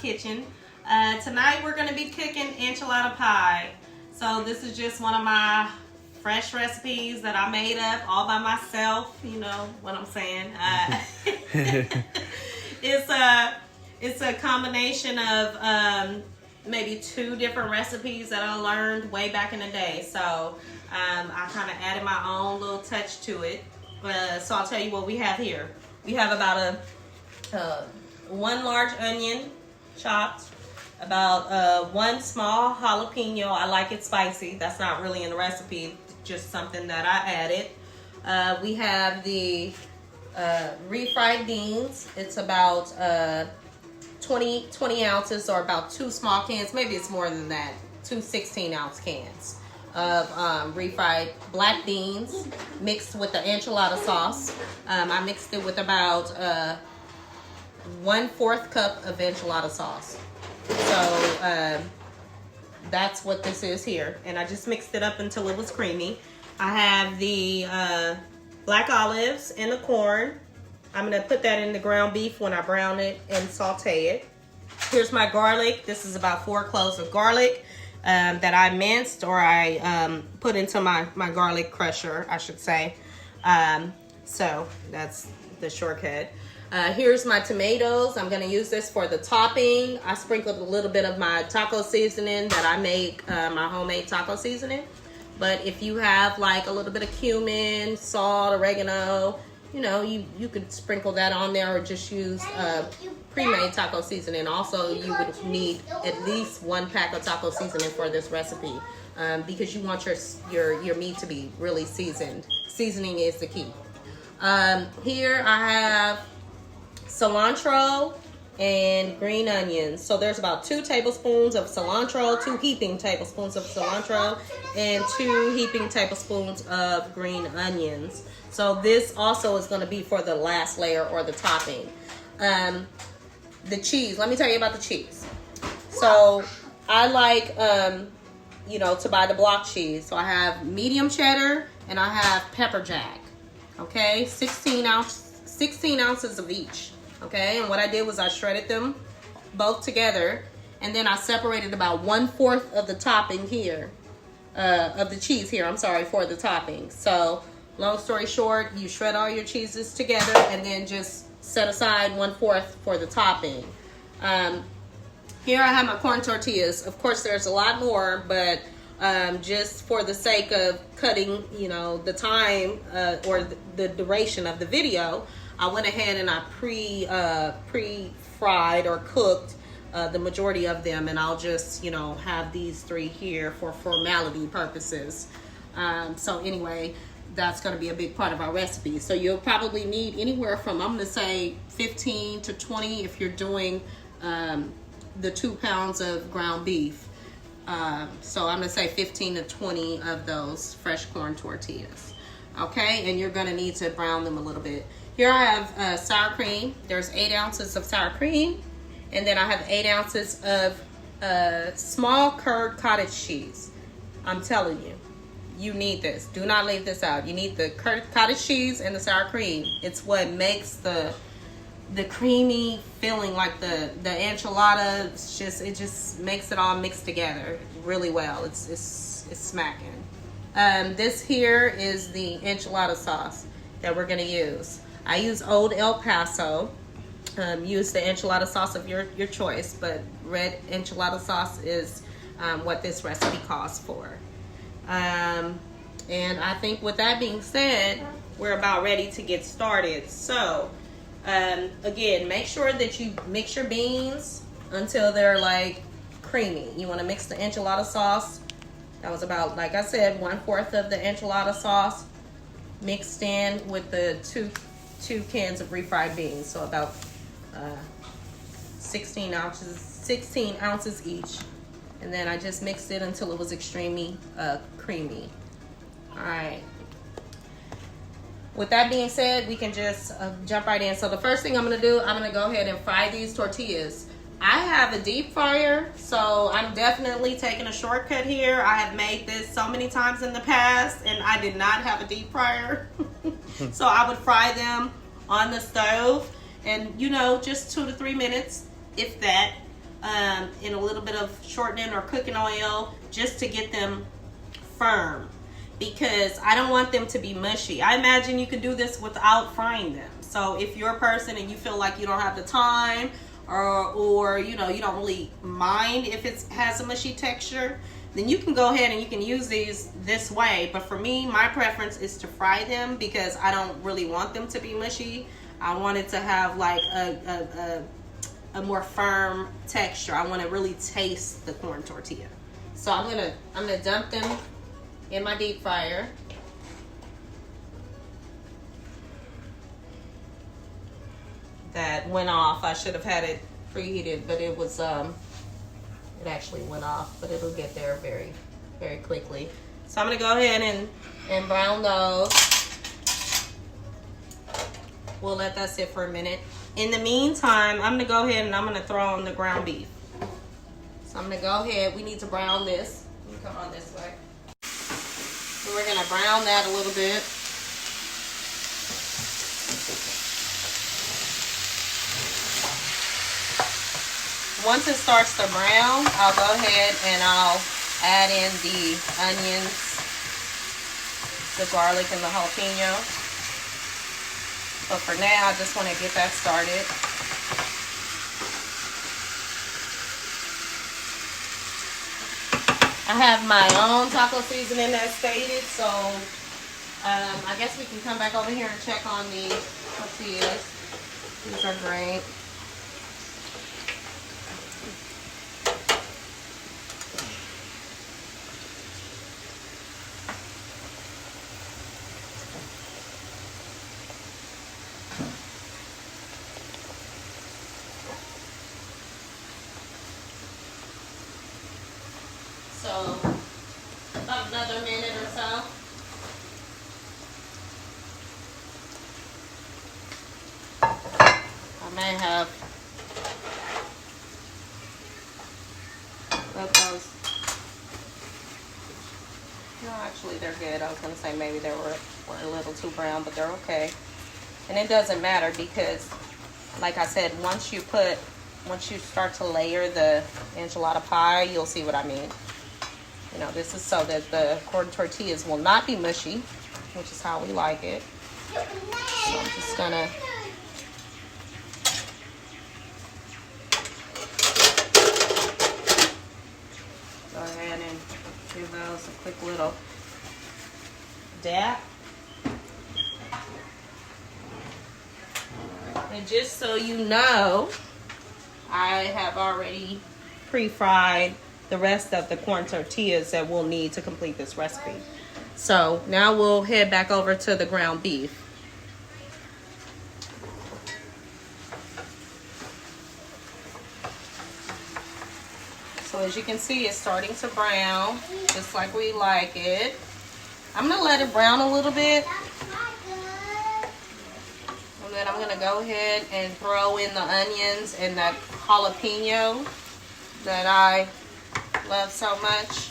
kitchen. Tonight we're going to be cooking enchilada pie. So this is just one of my fresh recipes that I made up all by myself. You know what I'm saying. It's a combination of maybe 2 different recipes that I learned way back in the day. So I kind of added my own little touch to it. So I'll tell you what we have here. We have about a 1 large onion chopped, about 1 small jalapeno. I like it spicy. That's not really in the recipe, just something that I added. We have the refried beans. It's about 20 ounces, or about 2 small cans. Maybe it's more than that. 2 16-ounce cans of refried black beans mixed with the enchilada sauce. I mixed it with about 1/4 cup of enchilada sauce. So that's what this is here. And I just mixed it up until it was creamy. I have the black olives and the corn. I'm going to put that in the ground beef when I brown it and saute it. Here's my garlic. This is about 4 cloves of garlic that I minced, or I put into my garlic crusher, I should say. So that's the shortcut. Here's my tomatoes. I'm going to use this for the topping. I sprinkled a little bit of my taco seasoning that I make, my homemade taco seasoning. But if you have like a little bit of cumin, salt, oregano, you know, you could sprinkle that on there, or just use pre-made taco seasoning. Also, you would need at least 1 pack of taco seasoning for this recipe, because you want your meat to be really seasoned. Seasoning is the key. Here I have cilantro and green onions. So there's about 2 tablespoons of cilantro, 2 heaping tablespoons of cilantro, and 2 heaping tablespoons of green onions. So this also is going to be for the last layer, or the topping. The cheese, let me tell you about the cheese. So I like, you know, to buy the block cheese. So I have medium cheddar and I have pepper jack. Okay, 16 ounces of each. Okay, and what I did was I shredded them both together, and then I separated about 1/4 of the topping here, of the cheese here, I'm sorry, for the topping. So long story short, you shred all your cheeses together and then just set aside 1/4 for the topping. Here I have my corn tortillas. Of course, there's a lot more, but just for the sake of cutting, you know, the time or the duration of the video, I went ahead and I pre-fried or cooked the majority of them, and I'll just, you know, have these 3 here for formality purposes. So anyway, that's going to be a big part of our recipe. So you'll probably need anywhere from, I'm going to say 15 to 20 if you're doing the 2 pounds of ground beef. So I'm going to say 15 to 20 of those fresh corn tortillas. Okay, and you're going to need to brown them a little bit. Here I have sour cream. There's 8 ounces of sour cream. And then I have 8 ounces of small curd cottage cheese. I'm telling you, you need this. Do not leave this out. You need the cottage cheese and the sour cream. It's what makes the creamy feeling, like the enchilada. It just makes it all mixed together really well. It's smacking. This here is the enchilada sauce that we're gonna use. I use Old El Paso. Use the enchilada sauce of your choice, but red enchilada sauce is what this recipe calls for. And I think with that being said, we're about ready to get started. So again, make sure that you mix your beans until they're like creamy. You want to mix the enchilada sauce. That was about, like I said, 1/4 of the enchilada sauce mixed in with the two cans of refried beans. So about 16 ounces each. And then I just mixed it until it was extremely creamy. All right. With that being said, we can just jump right in. So the first thing I'm going to do, I'm going to go ahead and fry these tortillas. I have a deep fryer, so I'm definitely taking a shortcut here. I have made this so many times in the past, and I did not have a deep fryer. So I would fry them on the stove, and you know, just 2 to 3 minutes, if that. in a little bit of shortening or cooking oil just to get them firm, because I don't want them to be mushy. I imagine you can do this without frying them. So if you're a person and you feel like you don't have the time, or you know, you don't really mind if it has a mushy texture, then you can go ahead and you can use these this way. But for me, my preference is to fry them because I don't really want them to be mushy. I want it to have like a more firm texture. I want to really taste the corn tortilla. So I'm gonna dump them in my deep fryer. That went off. I should have had it preheated, but it was it actually went off, but it'll get there very, very quickly. So I'm gonna go ahead and brown those. We'll let that sit for a minute. In the meantime, I'm gonna go ahead and I'm gonna throw on the ground beef. So I'm gonna go ahead, we need to brown this. You come on this way. So we're gonna brown that a little bit. Once it starts to brown, I'll go ahead and I'll add in the onions, the garlic, and the jalapeno. But for now, I just want to get that started. I have my own taco seasoning as stated, so I guess we can come back over here and check on the tortillas. These are great. So about another minute or so. I may have let those. No, actually they're good. I was going to say maybe they were a little too brown, but they're okay. And it doesn't matter because, like I said, once you start to layer the enchilada pie, you'll see what I mean. You know, this is so that the corn tortillas will not be mushy, which is how we like it. So I'm just gonna go ahead and give those a quick little dab. And just so you know, I have already pre-fried the rest of the corn tortillas that we'll need to complete this recipe. So now we'll head back over to the ground beef. So as you can see, it's starting to brown, just like we like it. I'm gonna let it brown a little bit. And then I'm gonna go ahead and throw in the onions and that jalapeno that I love so much.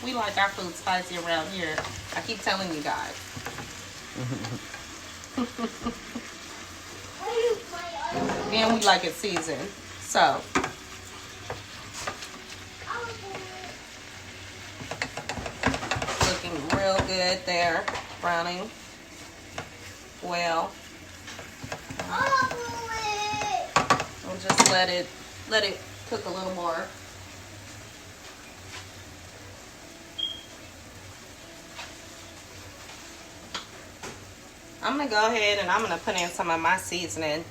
We like our food spicy around here. I keep telling you guys. And we like it seasoned. So looking real good there, browning well. We'll just let it cook a little more. I'm gonna go ahead and I'm gonna put in some of my seasoning.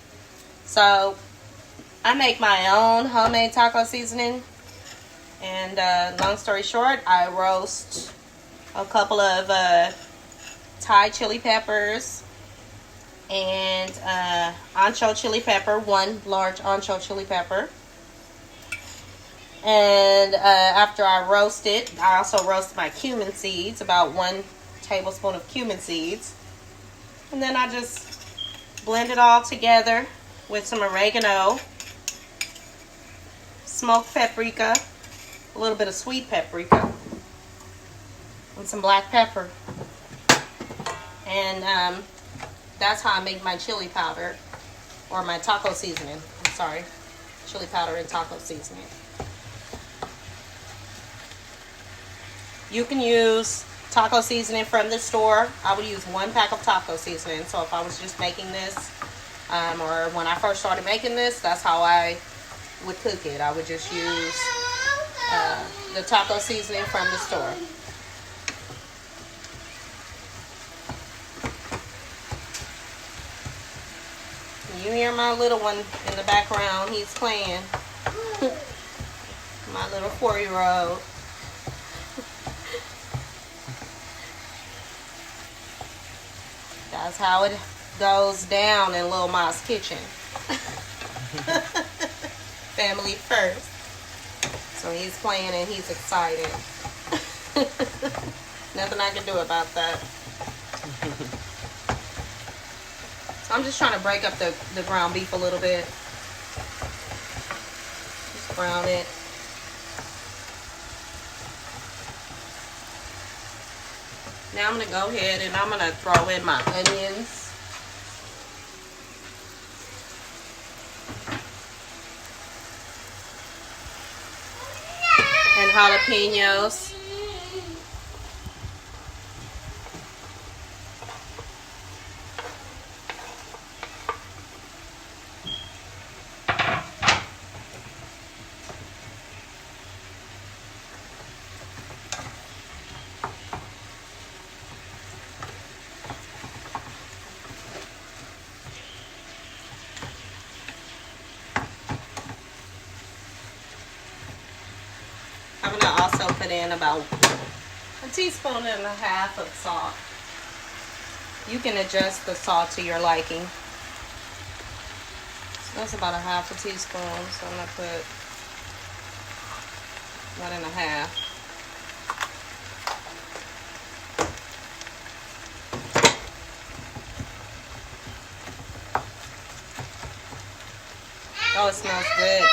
So I make my own homemade taco seasoning, and long story short, I roast a couple of Thai chili peppers and ancho chili pepper, one large ancho chili pepper. And after I roast it, I also roast my cumin seeds, about 1 tablespoon of cumin seeds. And then I just blend it all together with some oregano, smoked paprika, a little bit of sweet paprika, and some black pepper. And that's how I make my chili powder, or my taco seasoning. I'm sorry. chili powder and taco seasoning. You can use taco seasoning from the store. I would use 1 pack of taco seasoning. So if I was just making this, or when I first started making this, that's how I would cook it. I would just use the taco seasoning from the store. You hear my little one in the background. He's playing. My little 4-year-old. That's how it goes down in Lil Ma's kitchen. Family first. So he's playing and he's excited. Nothing I can do about that. So I'm just trying to break up the ground beef a little bit. Just brown it. Now I'm going to go ahead and I'm going to throw in my onions. And jalapenos. I'm going to also put in about 1.5 teaspoons of salt. You can adjust the salt to your liking. So that's about 1/2 teaspoon. So I'm going to put 1.5. Oh, it smells good.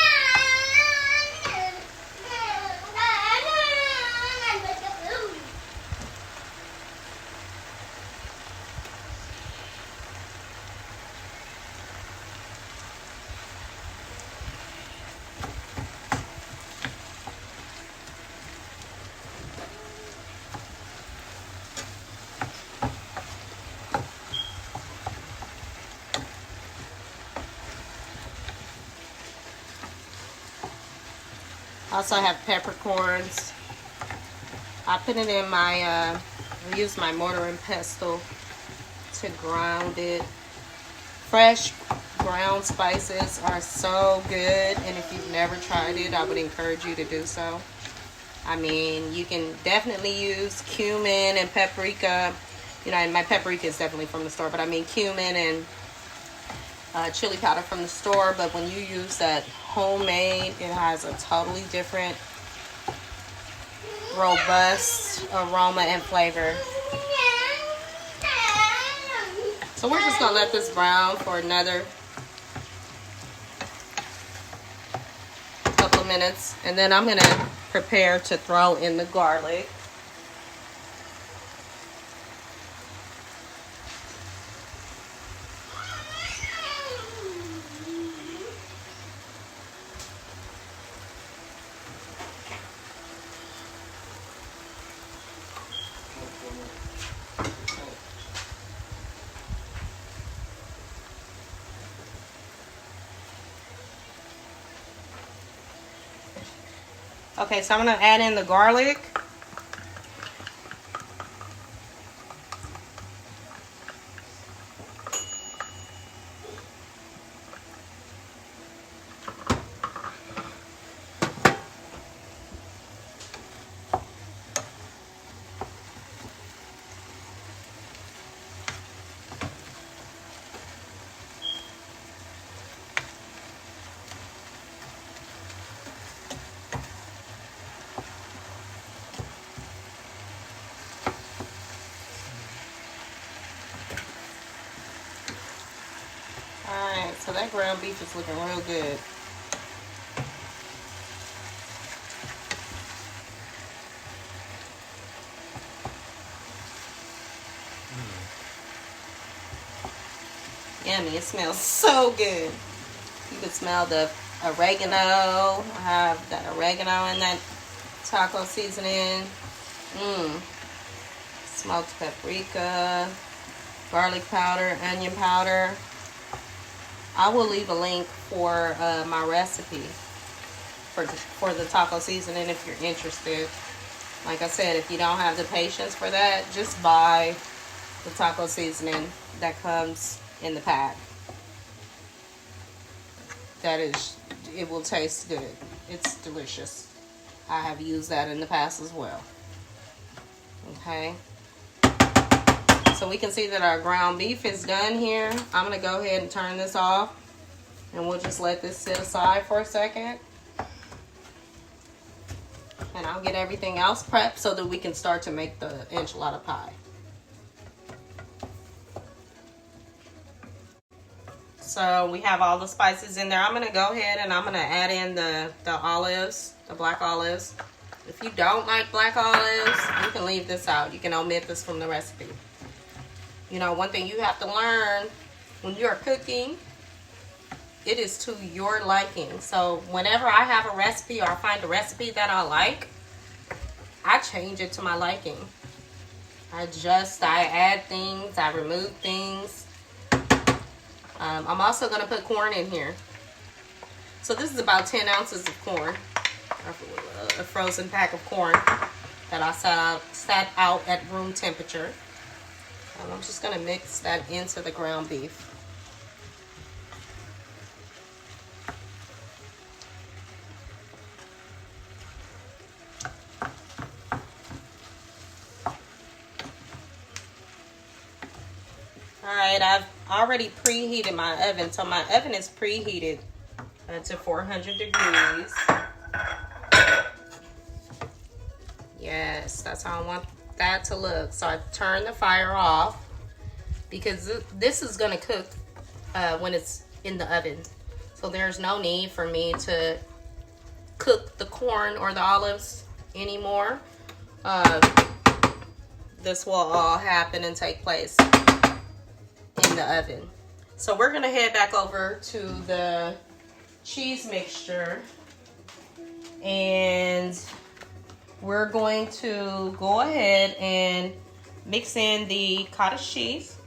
I also have peppercorns. I put it in my, I use my mortar and pestle to ground it. Fresh ground spices are so good, and if you've never tried it, I would encourage you to do so. I mean, you can definitely use cumin and paprika. You know, and my paprika is definitely from the store, but I mean cumin and chili powder from the store. But when you use that homemade, it has a totally different, robust aroma and flavor. So we're just gonna let this brown for another couple of minutes, and then I'm gonna prepare to throw in the garlic. Okay, so I'm going to add in the garlic. Alright, so that ground beef is looking real good. Yummy, it smells so good. You can smell the oregano. I have that oregano in that taco seasoning. Smoked paprika, garlic powder, onion powder. I will leave a link for my recipe for the taco seasoning if you're interested. Like I said, if you don't have the patience for that, just buy the taco seasoning that comes in the pack. It will taste good. It's delicious. I have used that in the past as well. Okay. So we can see that our ground beef is done here. I'm gonna go ahead and turn this off, and we'll just let this sit aside for a second. And I'll get everything else prepped so that we can start to make the enchilada pie. So we have all the spices in there. I'm gonna go ahead and I'm gonna add in the olives, the black olives. If you don't like black olives, you can leave this out. You can omit this from the recipe. You know, one thing you have to learn when you're cooking, it is to your liking. So whenever I have a recipe or I find a recipe that I like, I change it to my liking. I add things, I remove things. I'm also gonna put corn in here. So this is about 10 ounces of corn, a frozen pack of corn that I sat out at room temperature. And I'm just gonna mix that into the ground beef. Alright, I've already preheated my oven. So my oven is preheated to 400 degrees. Yes, that's how I want that to look. So I turn the fire off because this is going to cook when it's in the oven. So there's no need for me to cook the corn or the olives anymore. This will all happen and take place in the oven. So we're gonna head back over to the cheese mixture, and we're going to go ahead and mix in the cottage cheese.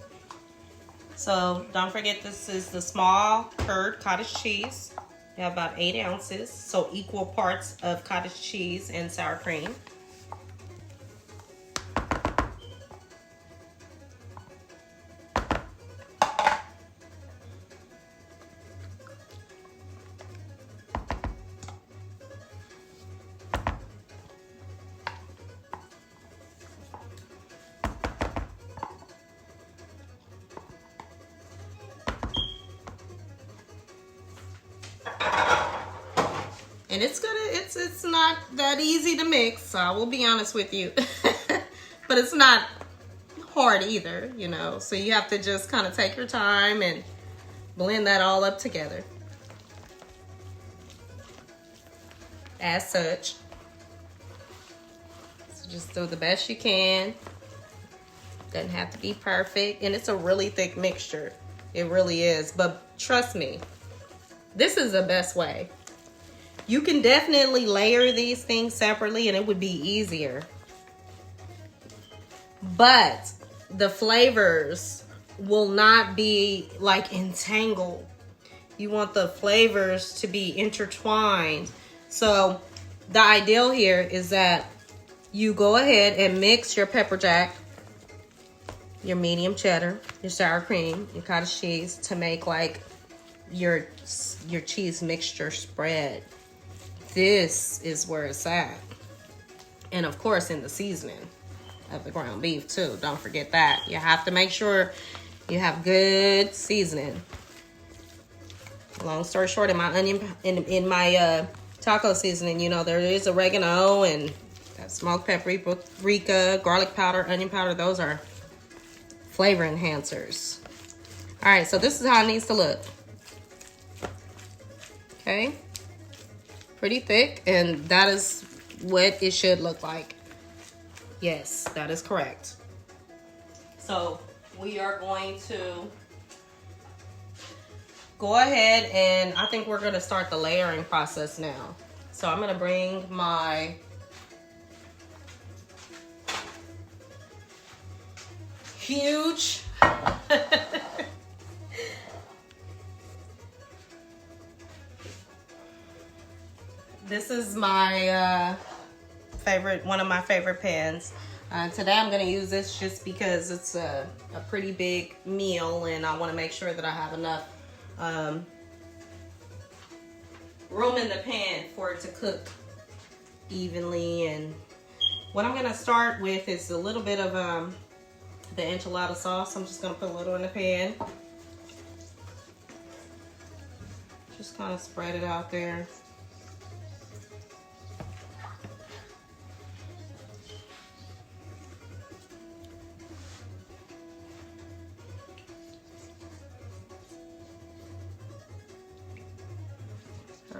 So don't forget, this is the small curd cottage cheese. We have about 8 ounces, so equal parts of cottage cheese and sour cream. And it's not that easy to mix, I will be honest with you. But it's not hard either, you know. So you have to just kind of take your time and blend that all up together. As such. So just do the best you can. Doesn't have to be perfect. And it's a really thick mixture. It really is. But trust me, this is the best way. You can definitely layer these things separately and it would be easier. But the flavors will not be like entangled. You want the flavors to be intertwined. So the ideal here is that you go ahead and mix your pepper jack, your medium cheddar, your sour cream, your cottage cheese to make like your cheese mixture spread. This is where it's at. And of course in the seasoning of the ground beef too. Don't forget that. You have to make sure you have good seasoning. Long story short, in my onion, in my taco seasoning, you know, there is oregano and smoked paprika, garlic powder, onion powder. Those are flavor enhancers. All right, so this is how it needs to look. Okay. Pretty thick, and that is what it should look like. Yes, that is correct. So we are going to go ahead and I think we're gonna start the layering process now. So I'm gonna bring my huge this is my favorite, one of my favorite pans. Today I'm gonna use this just because it's a pretty big meal and I wanna make sure that I have enough room in the pan for it to cook evenly. And what I'm gonna start with is a little bit of the enchilada sauce. I'm just gonna put a little in the pan. Just kind of spread it out there.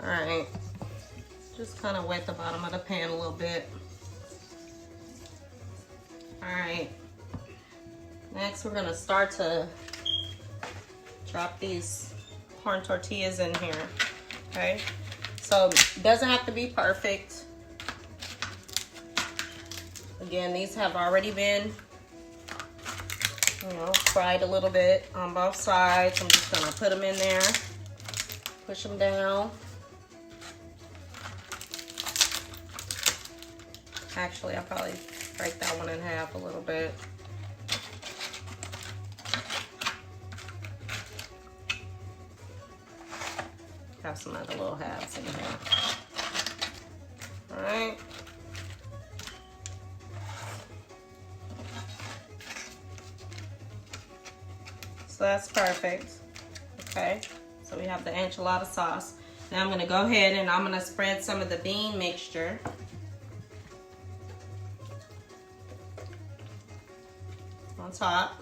All right, just kind of wet the bottom of the pan a little bit. All right, next we're gonna start to drop these corn tortillas in here, okay? So it doesn't have to be perfect. Again, these have already been, you know, fried a little bit on both sides. I'm just gonna put them in there, push them down. Actually, I'll probably break that one in half a little bit. Have some other little halves in here. All right. So that's perfect. Okay. So we have the enchilada sauce. Now I'm gonna go ahead and I'm gonna spread some of the bean mixture on top.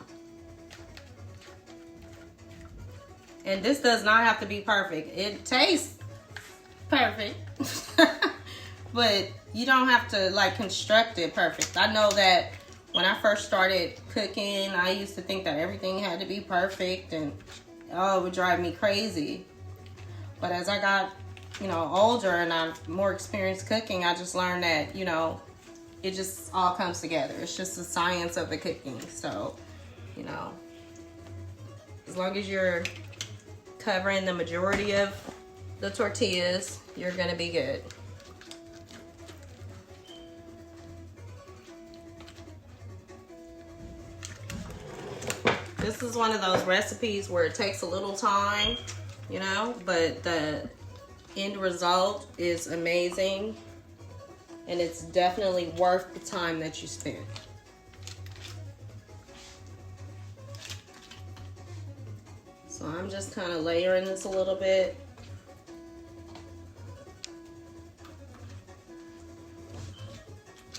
And this does not have to be perfect. It tastes perfect, but you don't have to like construct it perfect. I know that when I first started cooking, I used to think that everything had to be perfect and oh, it would drive me crazy. But as I got, you know, older and I'm more experienced cooking, I just learned that, you know, it just all comes together. It's just the science of the cooking. So, you know, as long as you're covering the majority of the tortillas, you're gonna be good. This is one of those recipes where it takes a little time, you know, but the end result is amazing and it's definitely worth the time that you spend. So I'm just kind of layering this a little bit.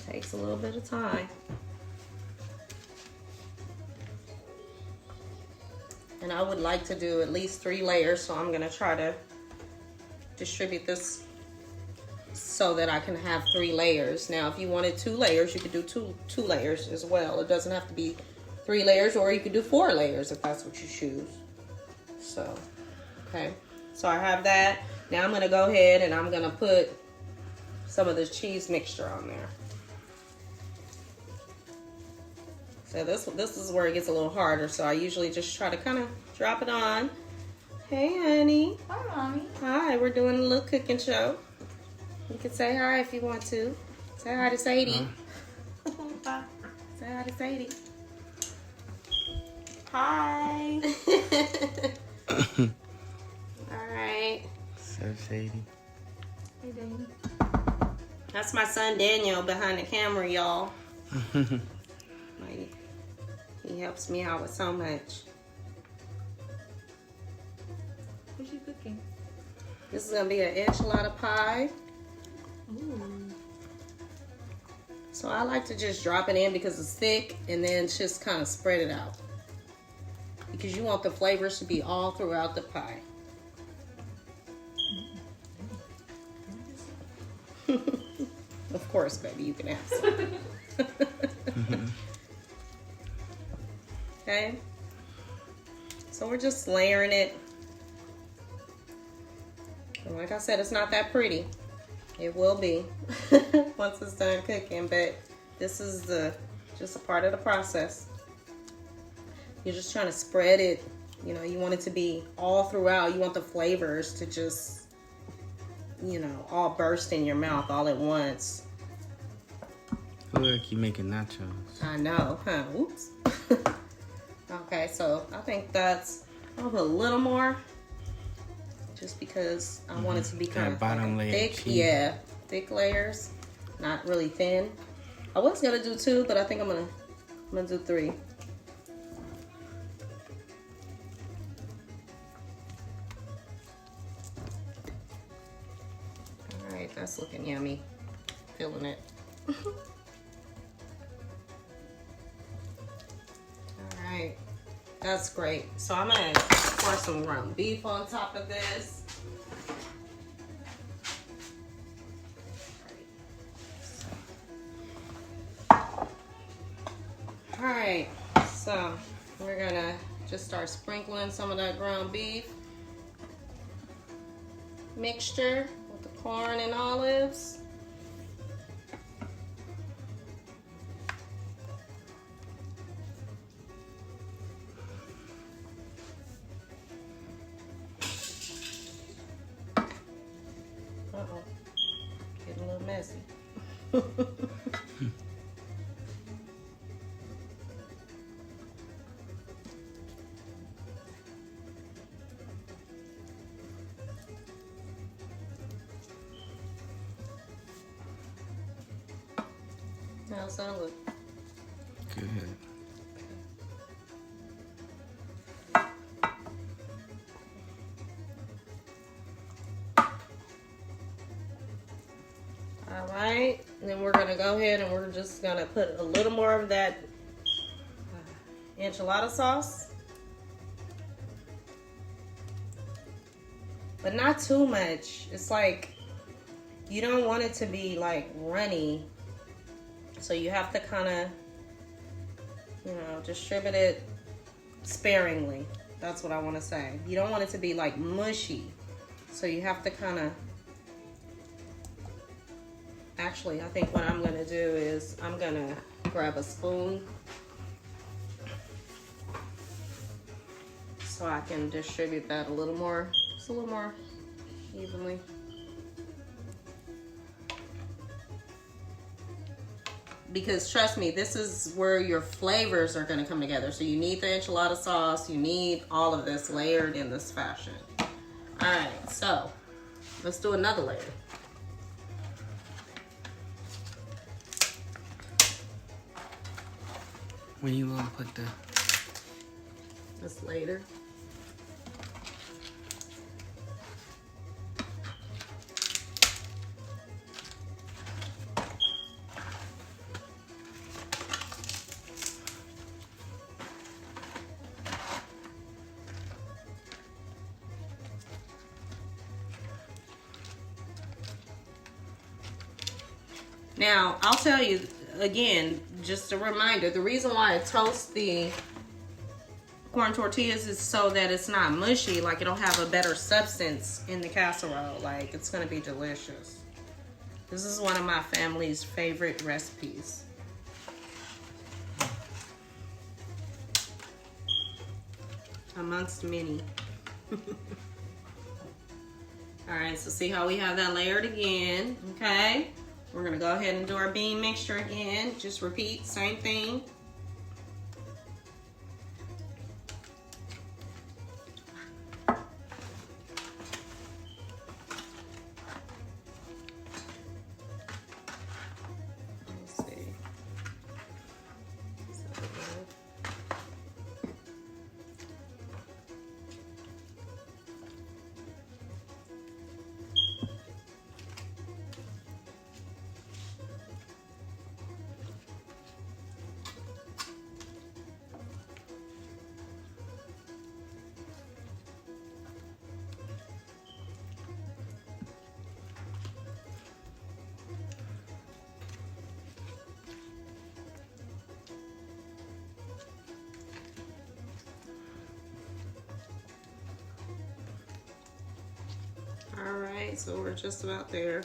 Takes a little bit of time. And I would like to do at least 3 layers, so I'm gonna try to distribute this so that I can have 3 layers. Now, if you wanted 2 layers, you could do two layers as well. It doesn't have to be 3 layers, or you could do 4 layers if that's what you choose. So, okay. So I have that. Now I'm gonna go ahead and I'm gonna put some of the cheese mixture on there. So this is where it gets a little harder. So I usually just try to kind of drop it on. Hey, honey. Hi, Mommy. Hi, we're doing a little cooking show. You can say hi if you want to. Say hi to Sadie. Say hi to Sadie. Hi. All right. So Sadie. Hey, Daniel. That's my son Daniel behind the camera, y'all. He helps me out with so much. What's you cooking? This is gonna be an enchilada pie. Ooh. So I like to just drop it in because it's thick and then just kind of spread it out. Because you want the flavors to be all throughout the pie. Of course, baby, you can have some. Okay. So we're just layering it Like I said, it's not that pretty. It will be once it's done cooking, but this is just a part of the process. You're just trying to spread it. You know, you want it to be all throughout. You want the flavors to just, you know, all burst in your mouth all at once. Look like you're making nachos. I know, huh? Oops. Okay, so I think I'll put a little more. Just because I want it to be kind of bottom like layer thick. cheese. Yeah, thick layers. Not really thin. I was gonna do 2, but I think I'm gonna do 3. Alright, that's looking yummy. Feeling it. Alright. That's great. So I'm gonna pour some ground beef on top of this. Alright, so we're gonna just start sprinkling some of that ground beef mixture with the corn and olives. Uh-oh, getting a little messy. How's that look? Good. All right, and then we're gonna go ahead and we're just gonna put a little more of that enchilada sauce, but not too much. It's like you don't want it to be like runny, so you have to kind of, you know, distribute it sparingly. That's what I want to say. You don't want it to be like mushy, so you have to kind of. Actually, I think what I'm gonna do is I'm gonna grab a spoon so I can distribute that a little more, just a little more evenly. Because trust me, this is where your flavors are gonna come together. So you need the enchilada sauce, you need all of this layered in this fashion. All right, so let's do another layer. When you gonna put the... That's later. Now, I'll tell you again, just a reminder, the reason why I toast the corn tortillas is so that it's not mushy, like it'll have a better substance in the casserole. Like, it's gonna be delicious. This is one of my family's favorite recipes. Amongst many. All right, so see how we have that layered again, okay? We're gonna go ahead and do our bean mixture again. Just repeat, same thing. Let's see. right, so we're just about there.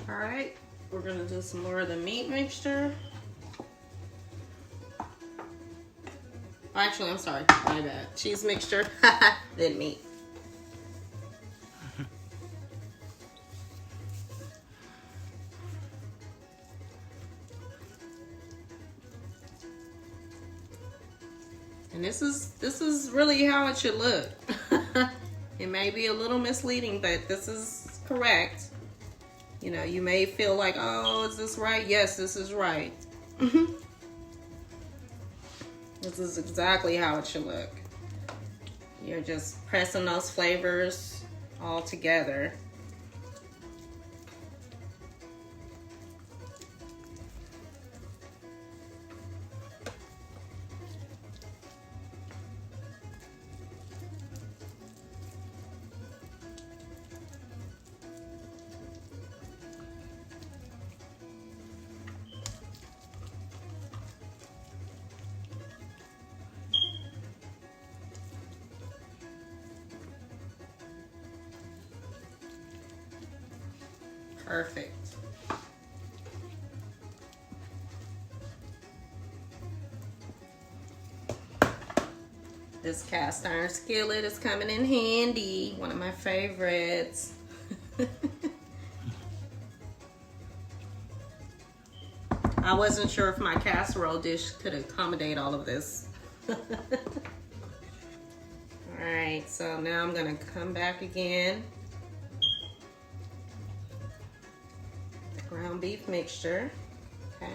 All right, we're gonna do some more of the meat mixture. Actually, I'm sorry, my bad. Cheese mixture, then meat. And this is really how it should look. It may be a little misleading, but this is correct. You know, you may feel like, oh, is this right? Yes, this is right. This is exactly how it should look. You're just pressing those flavors all together. Perfect. This cast iron skillet is coming in handy. One of my favorites. I wasn't sure if my casserole dish could accommodate all of this. All right, so now I'm gonna come back again. Ground beef mixture, okay.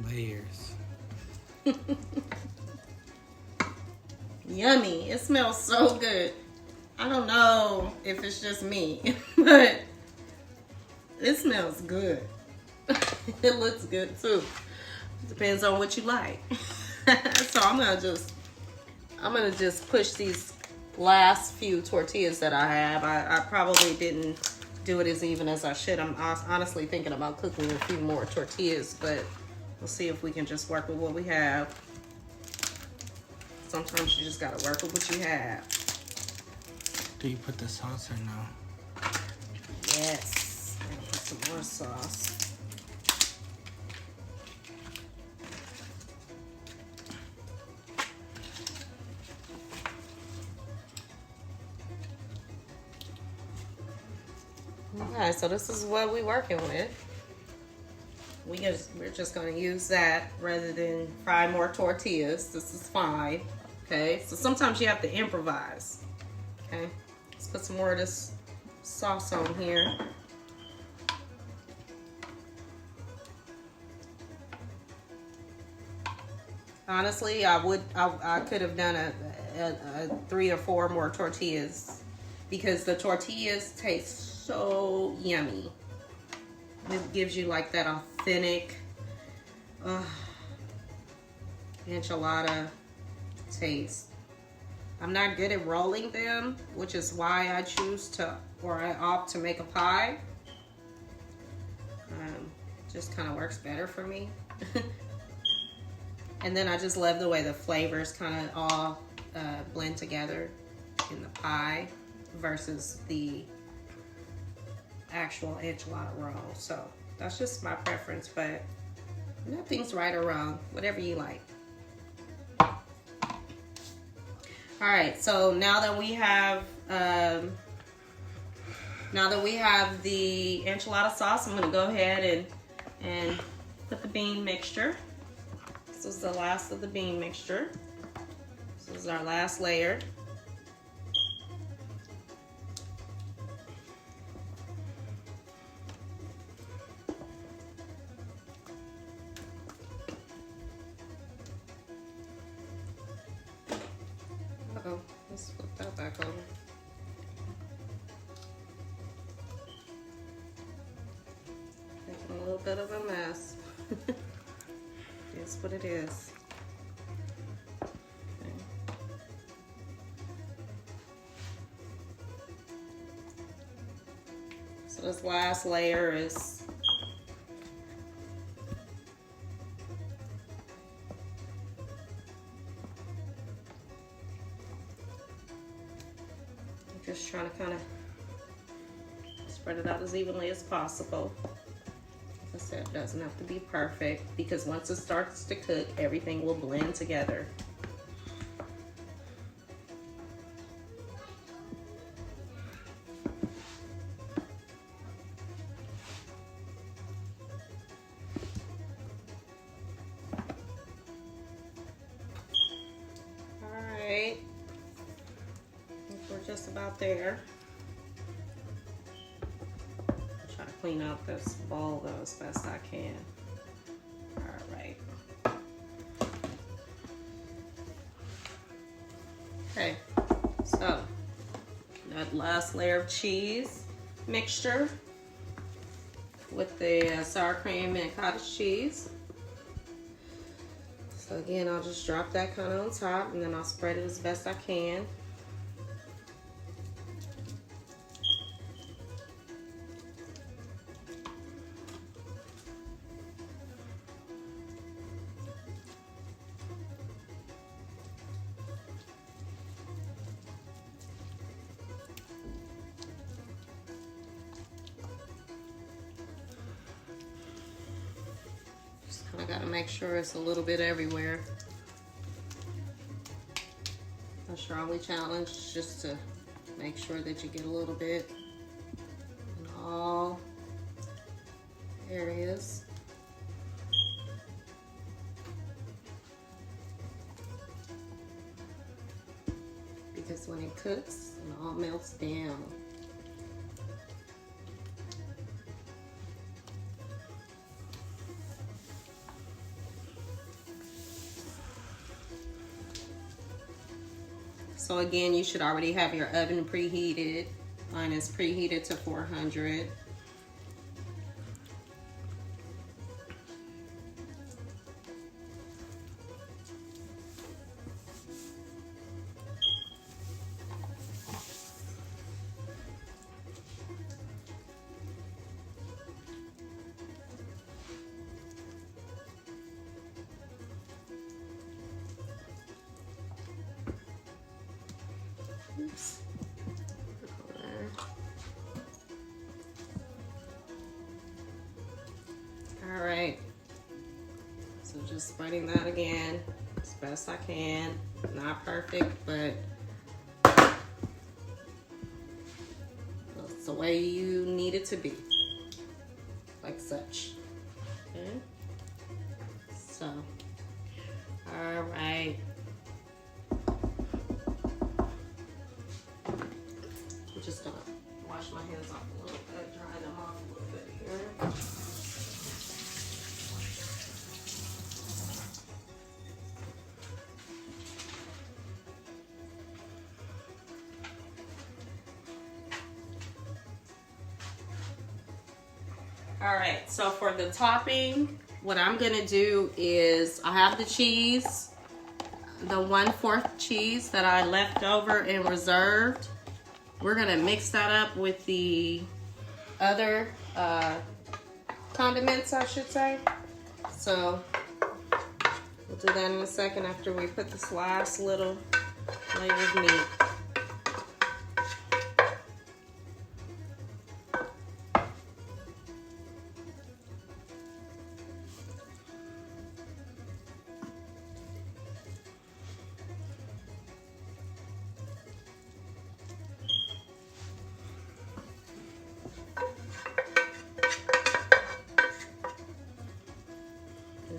Layers. Yummy. It smells so good. I don't know if it's just me, but it smells good. It looks good too. Depends on what you like. So I'm gonna just push these last few tortillas that I have. I probably didn't do it as even as I should. I'm honestly thinking about cooking a few more tortillas, but we'll see if we can just work with what we have. Sometimes you just gotta work with what you have. Do you put the sauce or no? Yes. I'm gonna put some more sauce. Okay, so this is what we're working with. We're just gonna use that rather than fry more tortillas. This is fine. Okay, so sometimes you have to improvise. Okay, let's put some more of this sauce on here. Honestly, I could have done a 3 or 4 more tortillas because the tortillas taste so yummy. It gives you like that authentic enchilada taste. I'm not good at rolling them, which is why I choose to, or I opt to make a pie. Just kind of works better for me. And then I just love the way the flavors kind of all blend together in the pie versus the actual enchilada roll. So that's just my preference, but nothing's right or wrong, whatever you like. All right, so now that we have the enchilada sauce, I'm gonna go ahead and put the bean mixture. This is the last of the bean mixture. This is our last layer. Let's flip that back over. Making a little bit of a mess. It's what it is. Okay. So this last layer is just trying to kind of spread it out as evenly as possible. Like I said, it doesn't have to be perfect because once it starts to cook, everything will blend together. All right, I think we're just about there. Try to clean out this bowl though as best I can. All right. Okay, so that last layer of cheese mixture with the sour cream and cottage cheese. So again, I'll just drop that kind of on top and then I'll spread it as best I can. I gotta make sure it's a little bit everywhere. That's your only challenge, just to make sure that you get a little bit in all areas. Because when it cooks, it all melts down. So again, you should already have your oven preheated. Mine is preheated to 400. Oops. All right, so just spreading that again as best I can. Not perfect, but it's the way you need it to be, like such. Okay, so all right. I'm just gonna wash my hands off a little bit, dry them off a little bit here. All right, so for the topping, what I'm gonna do is I have the cheese, the 1/4 cheese that I left over and reserved. We're gonna mix that up with the other condiments, I should say. So we'll do that in a second after we put this last little layer of meat.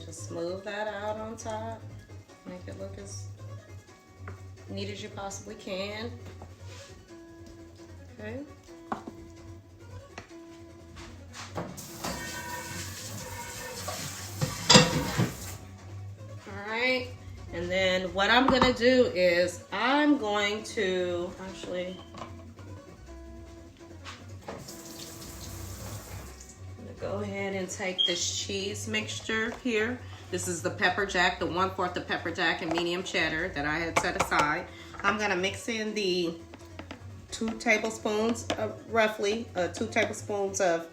Just smooth that out on top. Make it look as neat as you possibly can. Okay. All right. And then what I'm gonna do is I I'm going to actually go ahead and take this cheese mixture here. This is the pepper jack, the 1/4 of pepper jack and medium cheddar that I had set aside. I'm gonna mix in the 2 tablespoons of roughly 2 tablespoons of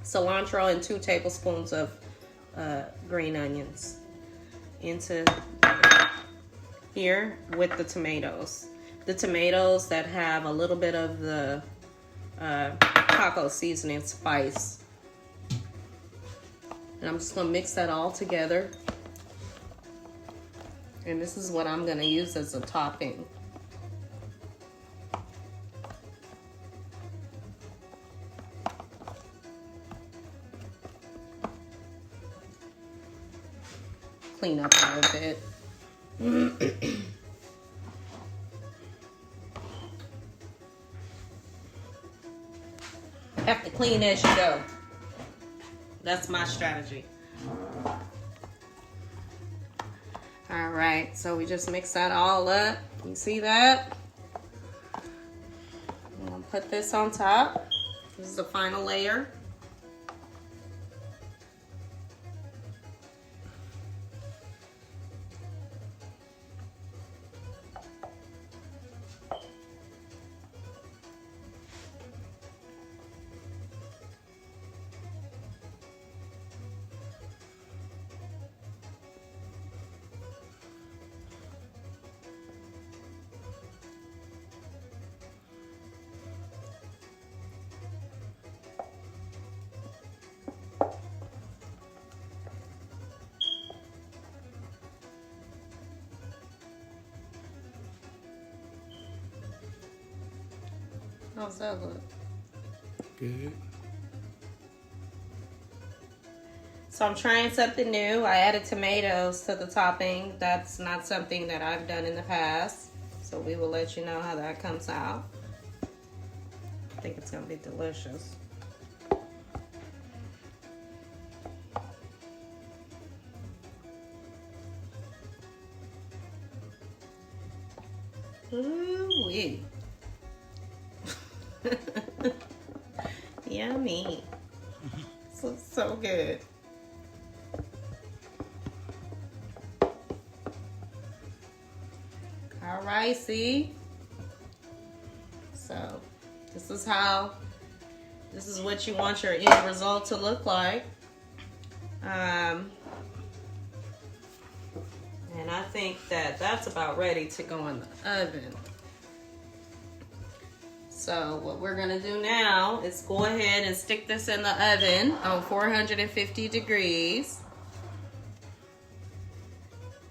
cilantro and 2 tablespoons of green onions into here with the tomatoes. The tomatoes that have a little bit of the taco seasoning spice. And I'm just gonna mix that all together. And this is what I'm gonna use as a topping. Clean up a little bit. Have to clean as you go. That's my strategy. All right, so we just mix that all up. You see that? I'm gonna put this on top. This is the final layer. How's that look? Good. So I'm trying something new. I added tomatoes to the topping. That's not something that I've done in the past. So we will let you know how that comes out. I think it's gonna be delicious. Ooh-wee. Yummy. So good. All right, see? So this is what you want your end result to look like. And I think that that's about ready to go in the oven. So what we're gonna do now is go ahead and stick this in the oven on 450 degrees.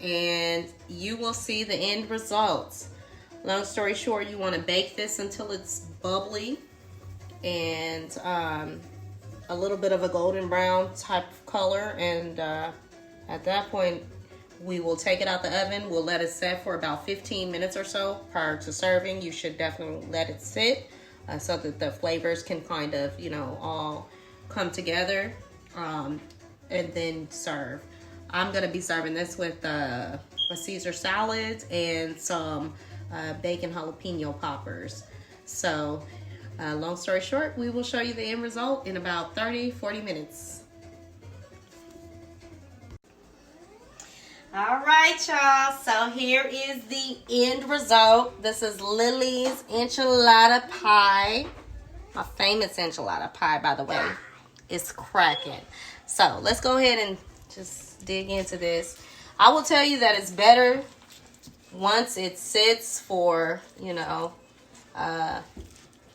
And you will see the end results. Long story short, you wanna bake this until it's bubbly and a little bit of a golden brown type of color. And at that point, we will take it out the oven. We'll let it set for about 15 minutes or so prior to serving. You should definitely let it sit so that the flavors can kind of, all come together and then serve. I'm gonna be serving this with a Caesar salad and some bacon jalapeno poppers. So long story short, we will show you the end result in about 30-40 minutes. All right, y'all. So here is the end result. This is Lily's enchilada pie. My famous enchilada pie, by the way. It's cracking. So let's go ahead and just dig into this. I will tell you that it's better once it sits for, a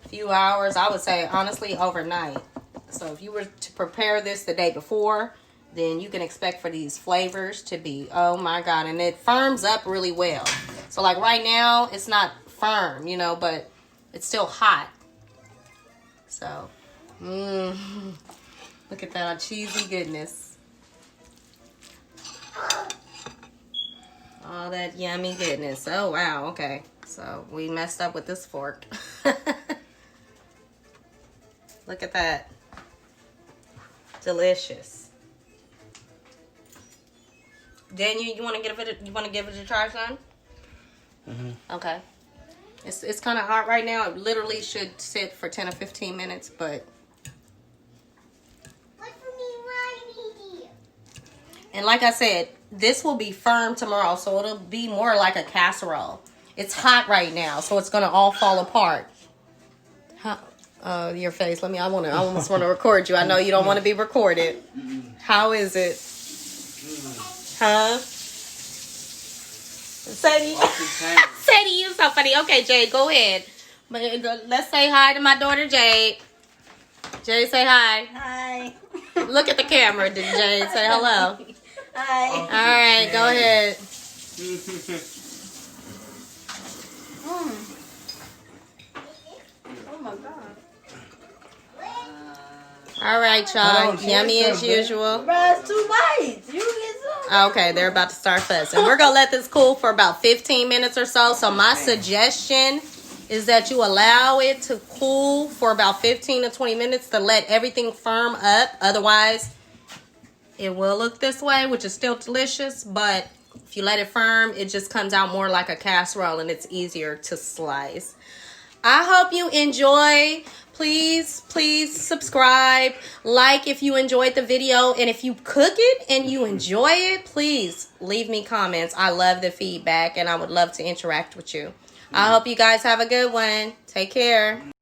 few hours. I would say, honestly, overnight. So if you were to prepare this the day before, then you can expect for these flavors to be, oh my God, and it firms up really well. So like right now, it's not firm, but it's still hot. So, look at that cheesy goodness. All that yummy goodness. Oh wow, okay. So we messed up with this fork. Look at that. Delicious. Daniel, you want to give it a try, son? Okay. It's kind of hot right now. It literally should sit for 10 or 15 minutes, but. And like I said, this will be firm tomorrow, so it'll be more like a casserole. It's hot right now, so it's gonna all fall apart. Your face. I almost want to record you. I know you don't want to be recorded. How is it? Huh? Sadie, you so funny. Okay, Jade, go ahead. But let's say hi to my daughter, Jade. Jade, say hi. Hi. Look at the camera, Jade. Say hello. Hi. All right, go ahead. Oh my God. All right, y'all. Yummy as usual. Bro, it's too light. You get some. Okay, they're about to start fussing. We're going to let this cool for about 15 minutes or so. So my suggestion is that you allow it to cool for about 15 to 20 minutes to let everything firm up. Otherwise, it will look this way, which is still delicious. But if you let it firm, it just comes out more like a casserole and it's easier to slice. I hope you enjoy. Please subscribe, like if you enjoyed the video, and if you cook it and you enjoy it, please leave me comments. I love the feedback and I would love to interact with you. I hope you guys have a good one. Take care.